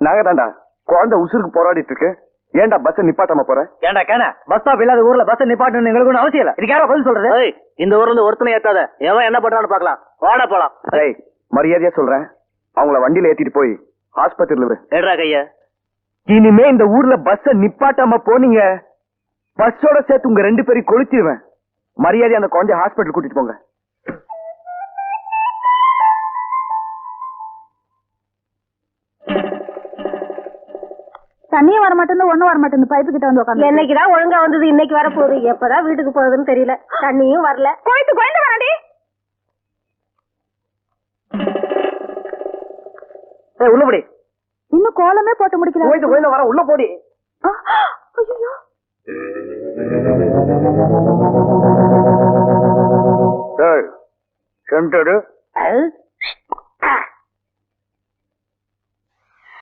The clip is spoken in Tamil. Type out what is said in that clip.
நாங்க தான்டா குழந்தை உசுருக்கு போராடிட்டு இருக்கு. ஏன்டா பஸ் நிப்பாட்டாம போற? ஏன்டா கேன பஸ் ஸ்டாப் இல்லாத ஊர்ல பஸ் நிப்பாட்டணும் எங்களுக்கு ஒன்றும் அவசியம் இல்லை. இதுக்கு யாரோ பதில் சொல்றது? இந்த ஊர்ல இருந்து ஒருத்தனை ஏத்தாத. எவன் என்ன பண்றான்னு பாக்கலாம். வாடா போலாம். ஏய் மரியாதையா சொல்றேன், அவங்கள வண்டியில ஏத்திட்டு போய் ஹாஸ்பத்திரியில விடு. ஏடுறா கைய. இனிமே இந்த ஊர்ல பஸ் நிப்பாட்டாம போனீங்க, பஸ்ஸோட சேர்த்து உங்க 2 பேரையும் கொளுத்திடுவேன். மரியாதை அந்த குழந்தைய ஹாஸ்பிட்டல் கூட்டிட்டு போங்க. தண்ணியும் வர மாட்டேன்னு ஒண்ணும் வர மாட்டேன்னு பைப்பு கிட்ட வந்து உட்காந்து. என்னைக்குதான் ஒழுங்கா வந்தது, இன்னைக்கு வர போகுது. எப்பதான் வீட்டுக்கு போகுதுன்னு தெரியல. தண்ணியும் வரல. கோயத்து வரடி. உள்ள போடி. இன்னும் கோலமே போட்டு முடிக்கல. கோயில வர உள்ள போடி. சென்டரு